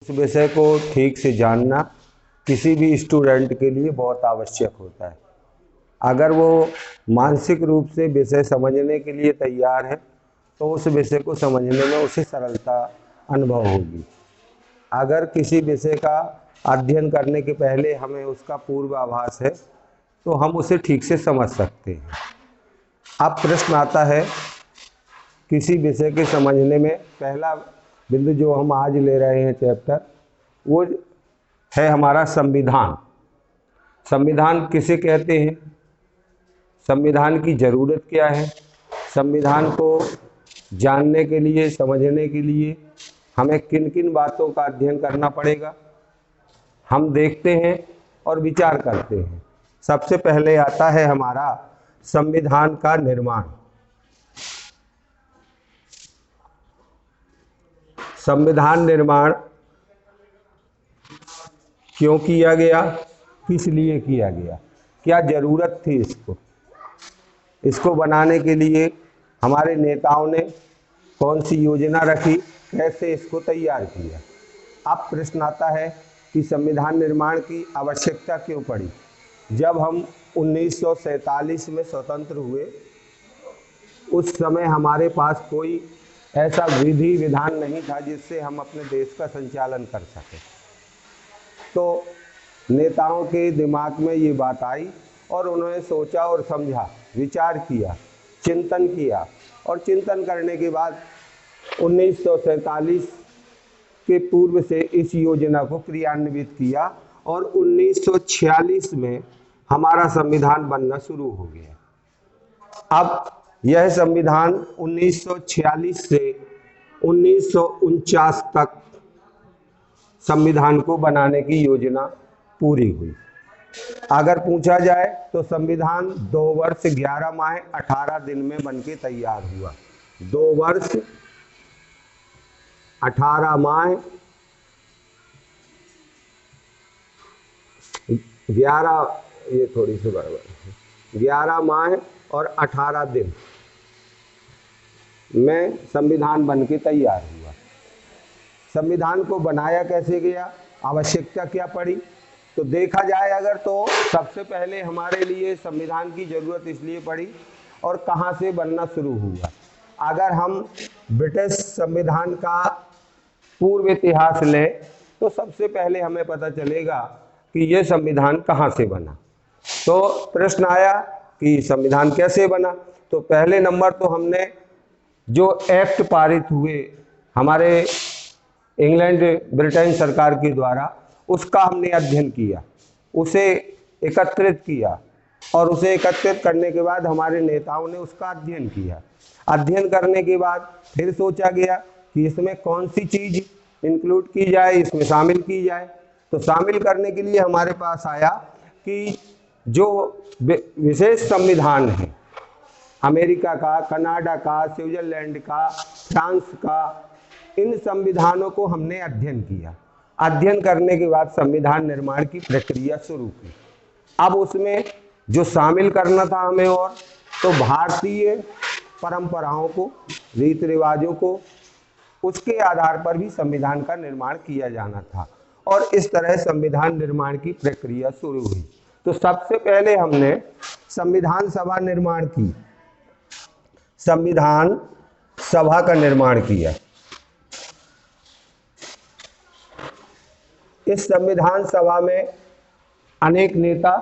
उस विषय को ठीक से जानना किसी भी स्टूडेंट के लिए बहुत आवश्यक होता है। अगर वो मानसिक रूप से विषय समझने के लिए तैयार है तो उस विषय को समझने में उसे सरलता अनुभव होगी। अगर किसी विषय का अध्ययन करने के पहले हमें उसका पूर्वाभास है तो हम उसे ठीक से समझ सकते हैं। अब प्रश्न आता है, किसी विषय के समझने में पहला बिंदु जो हम आज ले रहे हैं चैप्टर, वो है हमारा संविधान। संविधान किसे कहते हैं, संविधान की ज़रूरत क्या है, संविधान को जानने के लिए, समझने के लिए हमें किन किन बातों का अध्ययन करना पड़ेगा, हम देखते हैं और विचार करते हैं। सबसे पहले आता है हमारा संविधान का निर्माण। संविधान निर्माण क्यों किया गया, किस लिए किया गया, क्या ज़रूरत थी इसको बनाने के लिए हमारे नेताओं ने कौन सी योजना रखी, कैसे इसको तैयार किया। अब प्रश्न आता है कि संविधान निर्माण की आवश्यकता क्यों पड़ी। जब हम 1947 में स्वतंत्र हुए, उस समय हमारे पास कोई ऐसा विधि विधान नहीं था जिससे हम अपने देश का संचालन कर सकें। तो नेताओं के दिमाग में ये बात आई और उन्होंने सोचा और समझा, विचार किया, चिंतन किया और चिंतन करने के बाद 1947 के पूर्व से इस योजना को क्रियान्वित किया और 1946 में हमारा संविधान बनना शुरू हो गया। अब यह संविधान 1946 से 1949 तक संविधान को बनाने की योजना पूरी हुई। अगर पूछा जाए तो संविधान 2 वर्ष 11 माह 18 दिन में बनके तैयार हुआ। 2 वर्ष 18 माह 11 माह और 18 दिन में संविधान बनके तैयार हुआ। संविधान को बनाया कैसे गया, आवश्यकता क्या पड़ी, तो देखा जाए अगर तो सबसे पहले हमारे लिए संविधान की ज़रूरत इसलिए पड़ी और कहाँ से बनना शुरू हुआ। अगर हम ब्रिटिश संविधान का पूर्व इतिहास लें तो सबसे पहले हमें पता चलेगा कि यह संविधान कहाँ से बना। तो प्रश्न आया कि संविधान कैसे बना, तो पहले नंबर तो हमने जो एक्ट पारित हुए हमारे इंग्लैंड ब्रिटेन सरकार के द्वारा, उसका हमने अध्ययन किया, उसे एकत्रित किया और उसे एकत्रित करने के बाद हमारे नेताओं ने उसका अध्ययन किया। अध्ययन करने के बाद फिर सोचा गया कि इसमें कौन सी चीज़ इंक्लूड की जाए, इसमें शामिल की जाए। तो शामिल करने के लिए हमारे पास आया कि जो विशेष संविधान है, अमेरिका का, कनाडा का, स्विट्जरलैंड का, फ्रांस का, इन संविधानों को हमने अध्ययन किया। अध्ययन करने के बाद संविधान निर्माण की प्रक्रिया शुरू की। अब उसमें जो शामिल करना था हमें, और तो भारतीय परंपराओं को, रीति रिवाजों को, उसके आधार पर भी संविधान का निर्माण किया जाना था और इस तरह संविधान निर्माण की प्रक्रिया शुरू हुई। तो सबसे पहले हमने संविधान सभा निर्माण की, संविधान सभा का निर्माण किया। इस संविधान सभा में अनेक नेता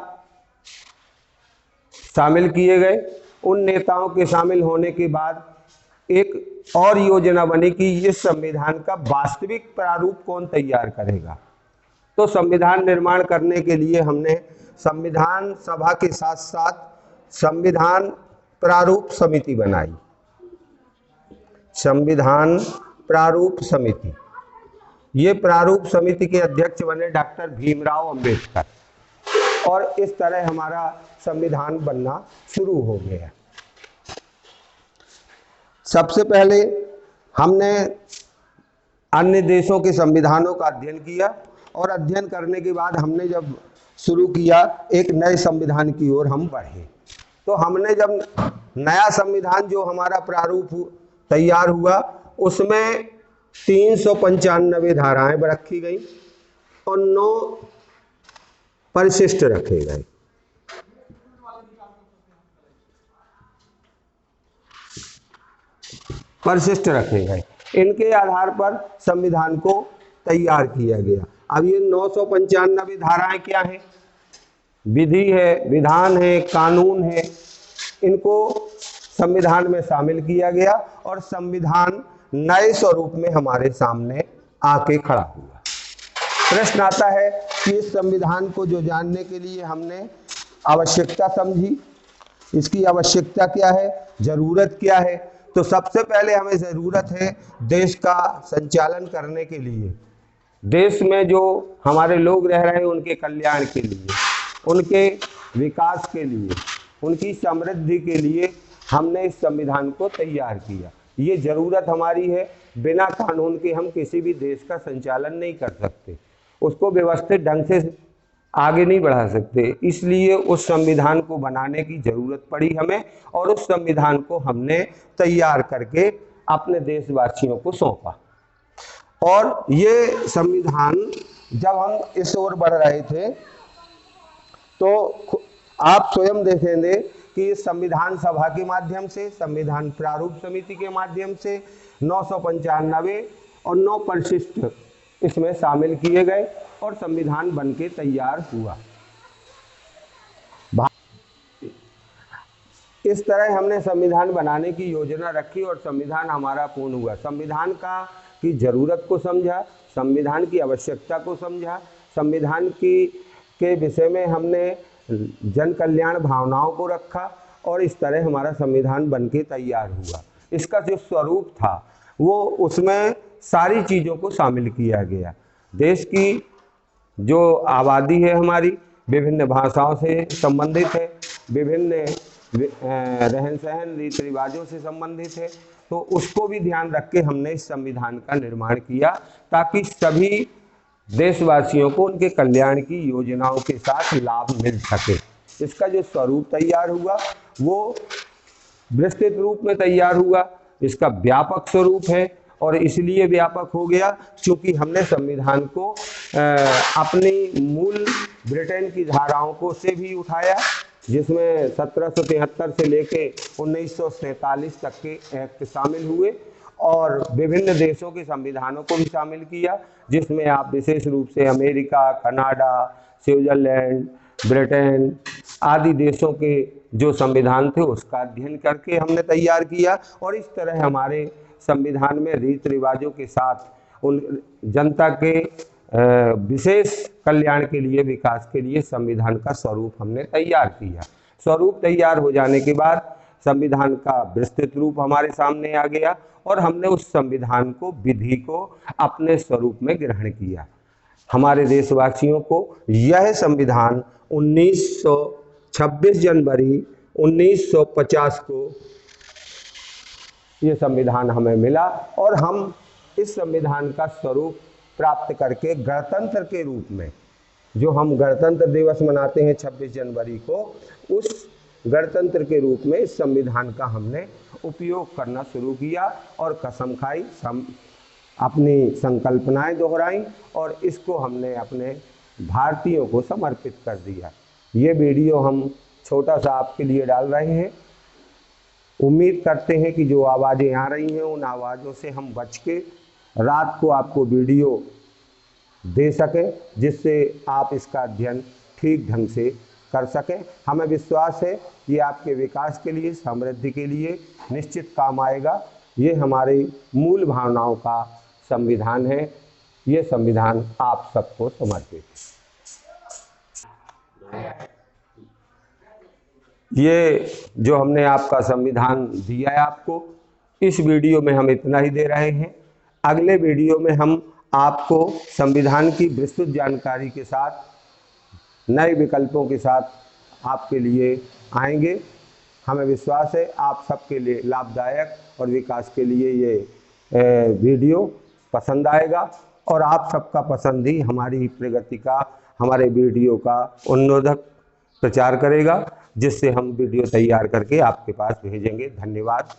शामिल किए गए। उन नेताओं के शामिल होने के बाद एक और योजना बनी कि इस संविधान का वास्तविक प्रारूप कौन तैयार करेगा। तो संविधान निर्माण करने के लिए हमने संविधान सभा के साथ साथ संविधान प्रारूप समिति बनाई। संविधान प्रारूप समिति, ये प्रारूप समिति के अध्यक्ष बने डॉक्टर भीमराव अंबेडकर और इस तरह हमारा संविधान बनना शुरू हो गया। सबसे पहले हमने अन्य देशों के संविधानों का अध्ययन किया और अध्ययन करने के बाद हमने जब शुरू किया एक नए संविधान की ओर हम बढ़े। तो हमने जब नया संविधान जो हमारा प्रारूप तैयार हुआ, उसमें 395 धाराएं रखी गई और 9 परिशिष्ट रखे गए। परिशिष्ट रखे गए, इनके आधार पर संविधान को तैयार किया गया। अब ये 995 धाराएं क्या हैं? विधि है, विधान है, कानून है, इनको संविधान में शामिल किया गया और संविधान नए स्वरूप में हमारे सामने आके खड़ा हुआ। प्रश्न आता है कि इस संविधान को जो जानने के लिए हमने आवश्यकता समझी, इसकी आवश्यकता क्या है, जरूरत क्या है? तो सबसे पहले हमें जरूरत है देश का संचालन करने के लिए, देश में जो हमारे लोग रह रहे हैं उनके कल्याण के लिए, उनके विकास के लिए, उनकी समृद्धि के लिए हमने इस संविधान को तैयार किया। ये जरूरत हमारी है। बिना कानून के हम किसी भी देश का संचालन नहीं कर सकते, उसको व्यवस्थित ढंग से आगे नहीं बढ़ा सकते। इसलिए उस संविधान को बनाने की जरूरत पड़ी हमें और उस संविधान को हमने तैयार करके अपने देशवासियों को सौंपा। और ये संविधान जब हम इस ओर बढ़ रहे थे तो आप स्वयं देखेंगे कि संविधान सभा के माध्यम से, संविधान प्रारूप समिति के माध्यम से 995 और 9 परिशिष्ट इसमें शामिल किए गए और संविधान बनके तैयार हुआ। इस तरह हमने संविधान बनाने की योजना रखी और संविधान हमारा पूर्ण हुआ। संविधान की जरूरत को समझा, संविधान की आवश्यकता को समझा, संविधान के विषय में हमने जन कल्याण भावनाओं को रखा और इस तरह हमारा संविधान बनके तैयार हुआ। इसका जो स्वरूप था वो उसमें सारी चीज़ों को शामिल किया गया। देश की जो आबादी है हमारी विभिन्न भाषाओं से संबंधित है, विभिन्न रहन सहन रीति रिवाजों से संबंधित है, तो उसको भी ध्यान रख के हमने इस संविधान का निर्माण किया ताकि सभी देशवासियों को उनके कल्याण की योजनाओं के साथ लाभ मिल सके। इसका जो स्वरूप तैयार हुआ वो विस्तृत रूप में तैयार हुआ। इसका व्यापक स्वरूप है और इसलिए व्यापक हो गया क्योंकि हमने संविधान को अपनी मूल ब्रिटेन की धाराओं को से भी उठाया, जिसमें 1773 से लेके 1947 तक के एक्ट शामिल हुए और विभिन्न देशों के संविधानों को भी शामिल किया, जिसमें आप विशेष रूप से अमेरिका, कनाडा, स्विट्जरलैंड, ब्रिटेन आदि देशों के जो संविधान थे उसका अध्ययन करके हमने तैयार किया। और इस तरह हमारे संविधान में रीति रिवाजों के साथ उन जनता के विशेष कल्याण के लिए, विकास के लिए संविधान का स्वरूप हमने तैयार किया। स्वरूप तैयार हो जाने के बाद संविधान का विस्तृत रूप हमारे सामने आ गया और हमने उस संविधान को, विधि को अपने स्वरूप में ग्रहण किया। हमारे देशवासियों को यह संविधान 26 जनवरी 1950 को ये संविधान हमें मिला और हम इस संविधान का स्वरूप प्राप्त करके गणतंत्र के रूप में, जो हम गणतंत्र दिवस मनाते हैं 26 जनवरी को, उस गणतंत्र के रूप में इस संविधान का हमने उपयोग करना शुरू किया और कसम खाई, अपनी संकल्पनाएं दोहराई और इसको हमने अपने भारतीयों को समर्पित कर दिया। ये वीडियो हम छोटा सा आपके लिए डाल रहे हैं। उम्मीद करते हैं कि जो आवाज़ें आ रही हैं उन आवाज़ों से हम बच के रात को आपको वीडियो दे सकें, जिससे आप इसका अध्ययन ठीक ढंग से कर सकें। हमें विश्वास है ये आपके विकास के लिए, समृद्धि के लिए निश्चित काम आएगा। ये हमारी मूल भावनाओं का संविधान है। ये संविधान आप सबको समर्पित है। ये जो हमने आपका संविधान दिया है आपको, इस वीडियो में हम इतना ही दे रहे हैं। अगले वीडियो में हम आपको संविधान की विस्तृत जानकारी के साथ, नए विकल्पों के साथ आपके लिए आएंगे। हमें विश्वास है आप सबके लिए लाभदायक और विकास के लिए ये वीडियो पसंद आएगा और आप सबका पसंद ही हमारी प्रगति का, हमारे वीडियो का उन्नोदक प्रचार करेगा, जिससे हम वीडियो तैयार करके आपके पास भेजेंगे। धन्यवाद।